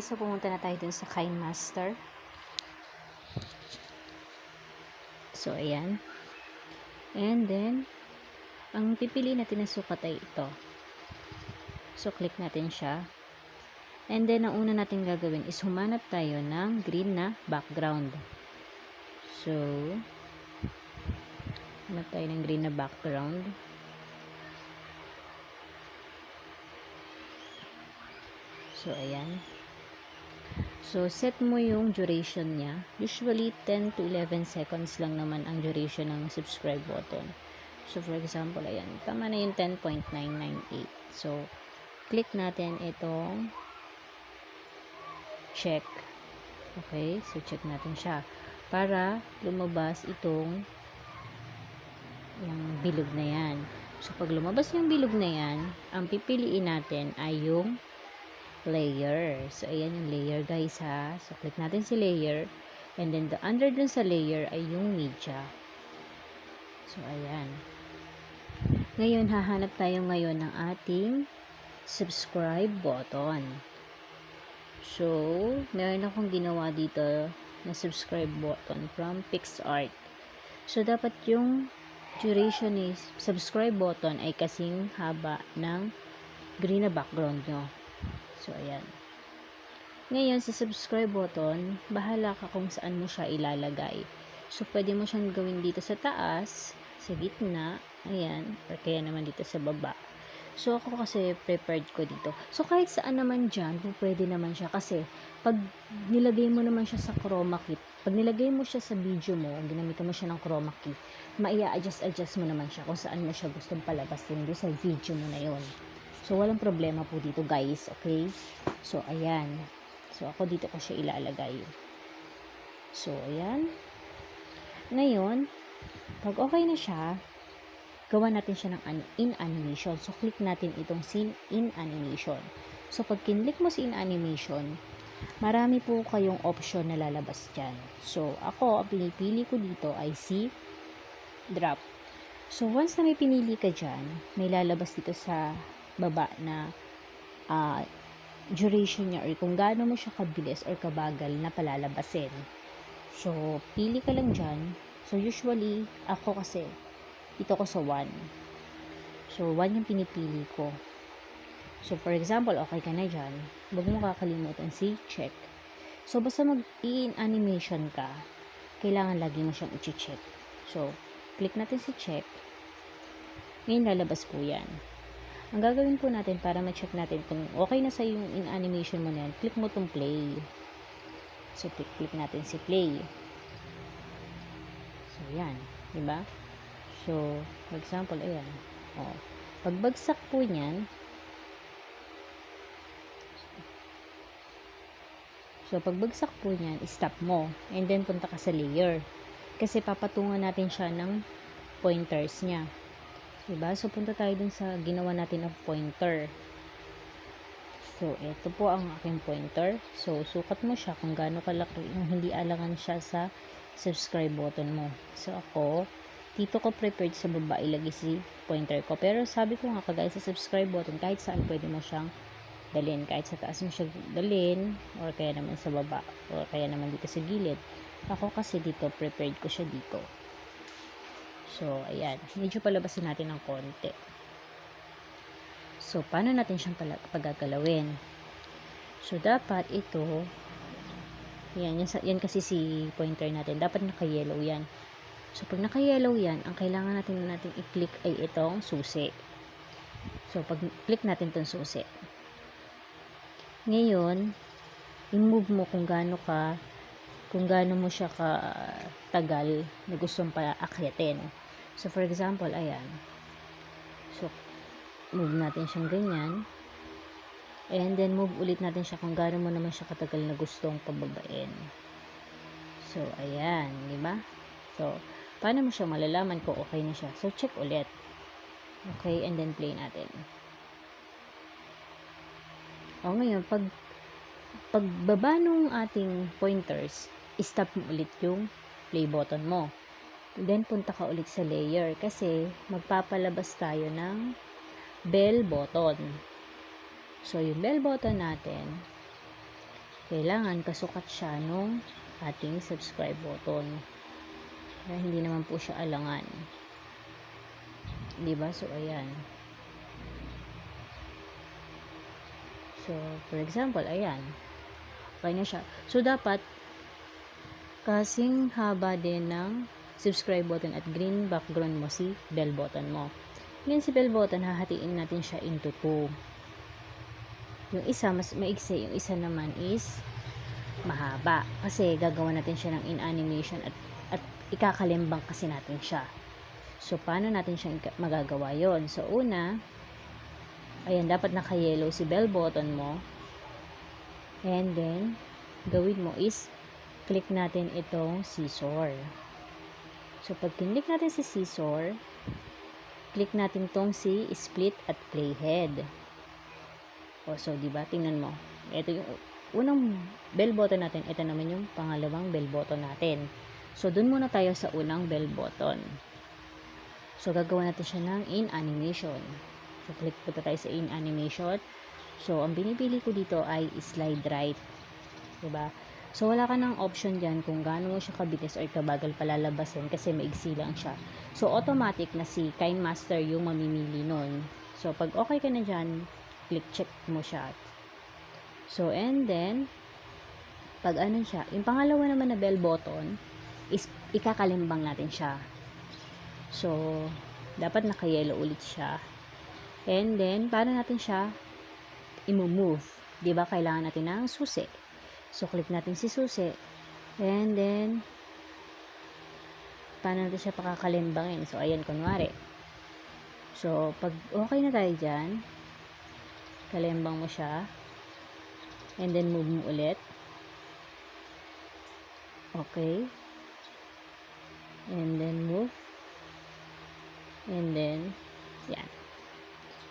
so pumunta na tayo dun sa Kinemaster. So, ayan. And then, ang pipili natin na sukat ay ito. So, click natin siya. And then, ang una natin gagawin is humanap tayo ng green na background. So, hanap tayo ng green na background. So, ayan. So, set mo yung duration niya. Usually, 10 to 11 seconds lang naman ang duration ng subscribe button. So, for example, ayan. Tama na yung 10.998. So, click natin itong check. Okay? So, check natin siya. Para lumabas itong yung bilog na yan. So, pag lumabas yung bilog na yan, ang pipiliin natin ay yung layer. So, ayan yung layer guys ha. So, click natin si layer. And then, the under dun sa layer ay yung media. So, ayan. Ngayon, hahanap tayo ngayon ng ating subscribe button. So, meron akong ginawa dito na subscribe button from PixArt. So, dapat yung duration ni subscribe button ay kasing haba ng green na background nyo. So, ayan. Ngayon, sa subscribe button, bahala ka kung saan mo siya ilalagay. So, pwede mo siyang gawin dito sa taas, sa gitna, ayan, or kaya naman dito sa baba. So, ako kasi prepared ko dito. So, kahit saan naman dyan, pwede naman siya. Kasi, pag nilagay mo naman siya sa chroma key, pag nilagay mo siya sa video mo, ginamitan mo siya ng chroma key, maia-adjust mo naman siya kung saan mo siya gustong palabasin doon sa video mo na yon. So, walang problema po dito guys, okay? So, ayan. So, ako dito ko siya ilalagay. So, ayan. Ngayon, pag okay na siya, gawa natin siya ng in animation. So, click natin itong scene in animation. So, pag kinlik mo si in animation, marami po kayong option na lalabas dyan. So, ako, ang pinipili ko dito ay si drop. So, once na may pinili ka dyan, may lalabas dito sa baba na duration niya or kung gaano mo siya kabilis or kabagal na palalabasin. So, pili ka lang dyan. So, usually, ako kasi, dito ko sa 1. So, 1 yung pinipili ko. So, for example, okay ka na dyan. Huwag mo kakalimutan si check. So, basta mag-in animation ka, kailangan lagi mo siyang i-check. So, click natin si check. Ngayon, lalabas po yan. Ang gagawin po natin para ma-check natin kung okay na sa yung in animation mo na yan, click mo tong play. So, click natin si play. So, yan. Diba? So, for example, ayan. O, pagbagsak po niyan, so, pagbagsak po niyan, stop mo. And then, punta ka sa layer. Kasi, papatungan natin siya ng pointers niya. Diba? So, punta tayo dun sa ginawa natin ng pointer. So, ito po ang aking pointer. So, sukat mo siya kung gaano kalaki yung hindi alangan siya sa subscribe button mo. So, ako, dito ko prepared sa baba ilagay si pointer ko. Pero, sabi ko nga kagaya sa subscribe button, kahit saan pwede mo siyang dalhin. Kahit sa taas mo siya dalhin, or kaya naman sa baba, or kaya naman dito sa gilid. Ako kasi dito, prepared ko siya dito. So, ayan. Medyo palabasin natin ng konti. So, paano natin siyang pagagalawin? So, dapat ito, yan kasi si pointer natin. Dapat naka-yellow yan. So, pag naka-yellow yan, ang kailangan natin i-click ay itong susi. So, pag click natin itong susi. Ngayon, i-move mo kung gaano mo siya katagal na gustong paakyatin. So, for example, ayan. So, move natin siyang ganyan. And then, move ulit natin siya kung gaano mo naman siya katagal na gustong pababain. So, ayan. Diba? So, paano mo siya malalaman kung okay na siya? So, check ulit. Okay? And then, play natin. O, ngayon, pagbaba nung ating pointers, stop mo ulit yung play button mo. Then, punta ka ulit sa layer kasi magpapalabas tayo ng bell button. So, yung bell button natin, kailangan kasukat siya nung ating subscribe button. Kaya hindi naman po siya alangan. Diba? So, ayan. So, for example, ayan. Okay na siya. So, dapat kasing haba din ng subscribe button at green background mo si bell button mo. Ngayon si bell button, hahatiin natin siya into 2. Yung isa, mas maigsi. Yung isa naman is mahaba. Kasi gagawa natin siya ng in-animation at ikakalimbang kasi natin siya. So, paano natin siya magagawa yon? So, una, ayan, dapat naka-yellow si bell button mo. And then, gawin mo is, click natin itong scissor. So, pag click natin si scissor, click natin tong si split at playhead. O, so, diba? Tingnan mo. Ito yung unang bell button natin. Ito naman yung pangalawang bell button natin. So, dun muna tayo sa unang bell button. So, gagawa natin siya ng in animation. So, click po tayo sa in animation. So, ang binipili ko dito ay slide right. Diba? So, wala ka ng option dyan kung gaano mo siya kabilis o kabagal palalabasin kasi maigsi lang siya. So, automatic na si Kinemaster yung mamimili nun. So, pag okay ka na dyan, click check mo siya. So, and then, pag ano siya, yung pangalawa naman na bell button, is ikakalimbang natin siya. So, dapat naka-yellow ulit siya. And then, paano natin siya i-move? Diba, kailangan natin ng susi. So, click natin si susi. And then, paano natin siya pakakalimbangin? So, ayan, kunwari. So, pag okay na tayo dyan, kalimbang mo siya. And then, move mo ulit. Okay. And then, move. And then, yan.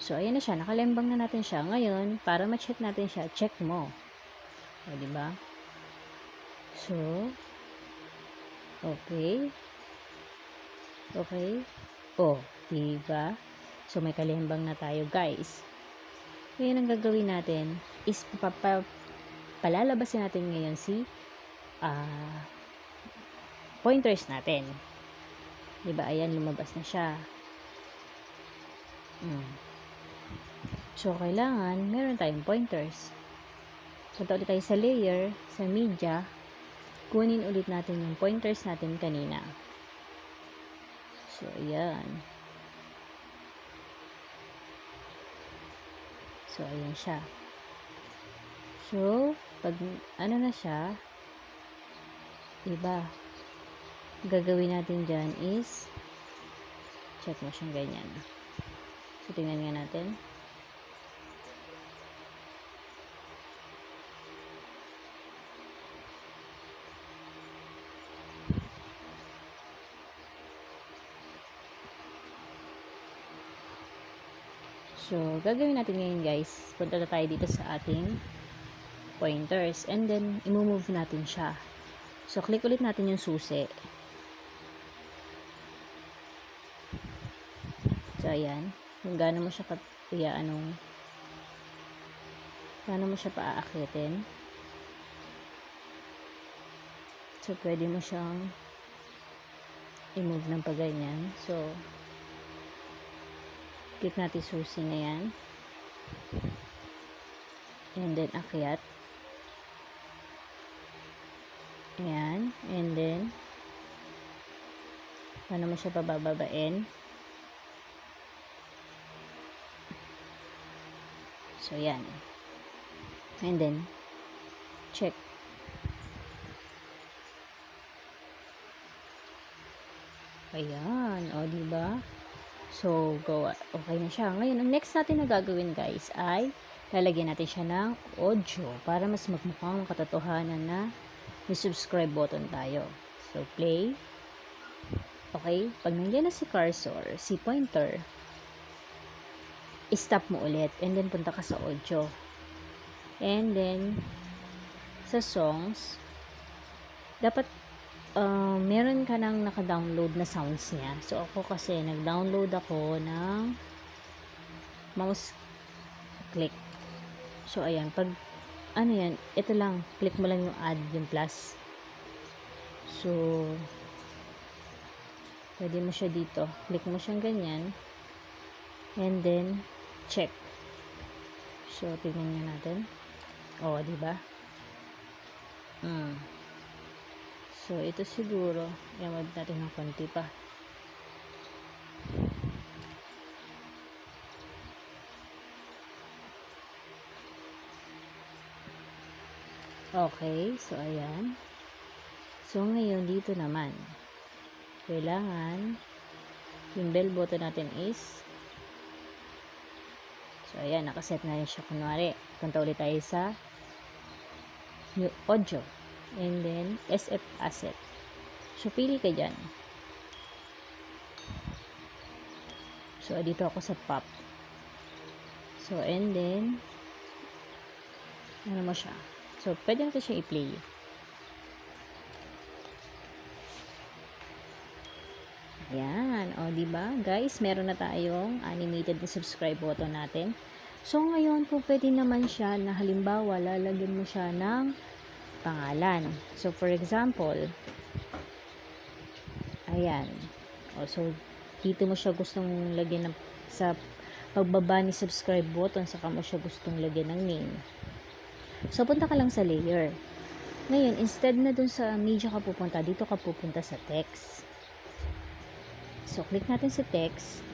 So, ayan na siya. Nakalembang na natin siya. Ngayon, para ma-check natin siya, check mo. O, diba? So, okay. Okay. O, diba? So, may kalembang na tayo, guys. Ngayon, ang gagawin natin is palalabasin natin ngayon si pointers natin. Diba? Ayan, lumabas na siya. So, kailangan meron tayong pointers. Punta ulit tayo sa layer, sa media, kunin ulit natin yung pointers natin kanina. So, ayan. So, ayan siya. So, pag ano na siya, diba, gagawin natin dyan is, check mo siyang ganyan. So, tingnan nga natin. So, gagawin natin ngayon, guys. Punta na tayo dito sa ating pointers. And then, i-move natin siya. So, click ulit natin yung susi. So, ayan. Kung gaano mo siya gaano mo siya paaakitin. So, pwede mo siyang i-move ng paganyan. So, click natin susi na yan. And then, akyat. Ayan. And then, paano mo siya pabababain? So, yan. And then, check. Ayan. O, diba? So, go. Okay na siya. Ngayon, ang next natin na gagawin, guys, ay lalagyan natin siya ng audio para mas magmukhang katotohanan na may subscribe button tayo. So, play. Okay? Pag nandiyan na si cursor, si pointer, stop mo ulit. And then, punta ka sa audio. And then, sa songs, dapat meron ka nang naka-download na sounds niya. So, ako kasi, nag-download ako ng mouse click. So, ayan. Pag ano yan, ito lang, click mo lang yung add, yung plus. So, pwede mo siya dito. Click mo siyang ganyan. And then, check. So, tingnan nga natin. O, diba? So, ito siguro, i-mod natin ng konti pa. Okay, so ayan. So, ngayon, dito naman, kailangan, yung bell button natin is, so, ayan, nakaset na rin siya. Kunwari, punta ulit tayo sa new audio. And then, SF asset. So, pili ka dyan. So, dito ako sa pop. So, and then, ano mo siya? So, pwede natin siya i-play. Ayan. O, diba? Guys, meron na tayong animated na subscribe button natin. So, ngayon po, pwede naman siya na halimbawa, lalagyan mo siya ng pangalan. So, for example, ayan. O, so, dito mo siya gustong lagyan ng, sa pagbaba ni subscribe button, saka mo siya gustong lagyan ng name. So, punta ka lang sa layer. Ngayon, instead na dun sa media ka pupunta, dito ka pupunta sa text. So, click natin sa text.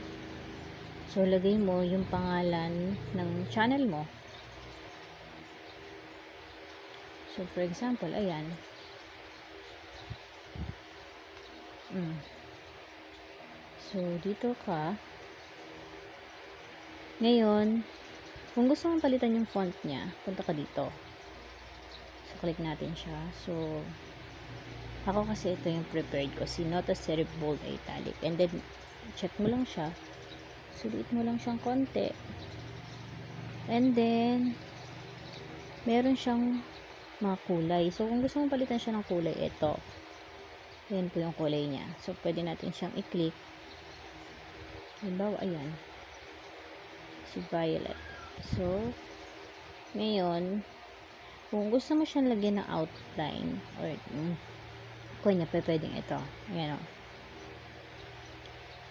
So, lagay mo yung pangalan ng channel mo. So, for example, ayan. So, dito ka. Ngayon, kung gusto mong palitan yung font niya, punta ka dito. So, click natin siya. So, ako kasi ito yung prepared ko. Si Nota Serif Bold Italic. And then, check mo lang siya. Sulit mo lang siyang konti. And then, meron siyang mga kulay. So, kung gusto mong palitan siya ng kulay, ito. Ayan po yung kulay niya. So, pwede natin siyang i-click. Halimbawa, ayan. Si Violet. So, ngayon, kung gusto mo siyang lagyan ng outline, or, kunya, pwedeng ito. Ayan o.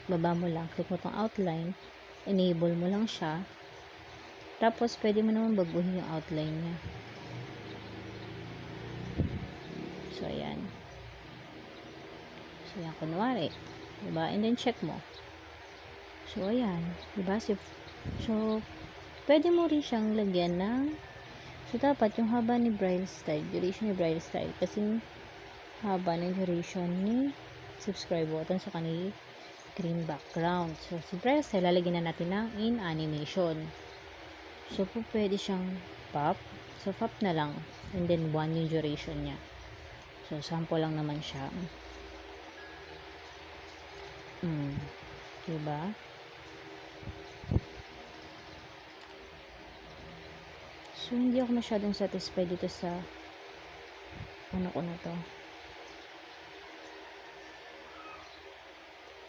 Baba mo lang. Click mo tong outline. Enable mo lang siya. Tapos, pwede mo naman baguhin yung outline niya. So, ayan. So, ayan, kunwari. Diba? And then, check mo. So, ayan. Diba? So, pwede mo rin siyang lagyan ng, so, dapat yung haba ni Braille Style, duration ni Braille Style, kasi haba ng duration ni subscribe button sa kanil green background. So, si Braille Style, lalagyan na natin ng in animation. So, po pwede siyang pop. So, pop na lang. And then, 1 yung duration niya. So, sample lang naman siya. Diba? So, hindi ako masyadong satisfied dito sa ano ko na to.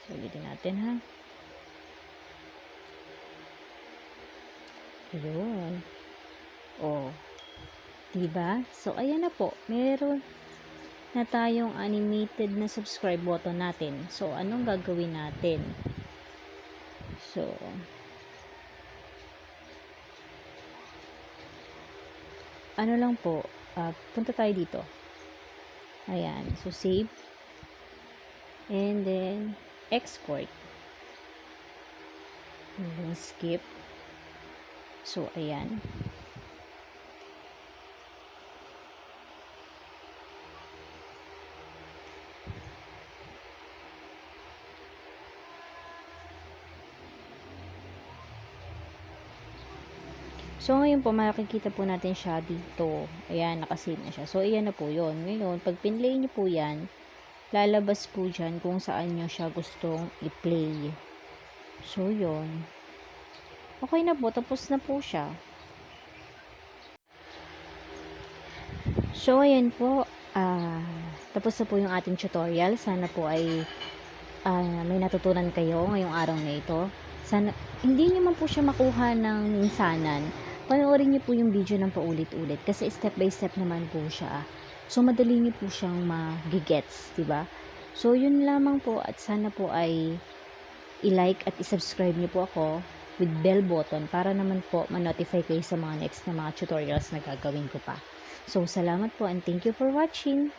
So, ulitin natin, ha? Ayun. Oh. Diba? So, ayan na po. Meron na tayong animated na subscribe button natin. So, anong gagawin natin? So, ano lang po, punta tayo dito. Ayan. So, save. And then, export. And then, skip. So, ayan. So, ngayon po, makikita po natin siya dito. Ayan, nakasave na siya. So, ayan na po yun. Ngayon, pag pinlay niyo po yan, lalabas po dyan kung saan nyo siya gustong i-play. So, yun. Okay na po. Tapos na po siya. So, ayan po. Tapos na po yung ating tutorial. Sana po ay may natutunan kayo ngayong araw na ito. Sana, hindi nyo man po siya makuha ng minsanan. panoorin niyo po yung video ng paulit-ulit kasi step by step naman po siya. So, madali niyo po siyang magigets, diba? So, yun lamang po at sana po ay i-like at i-subscribe niyo po ako with bell button para naman po ma-notify kayo sa mga next na mga tutorials na gagawin ko pa. So, salamat po and thank you for watching.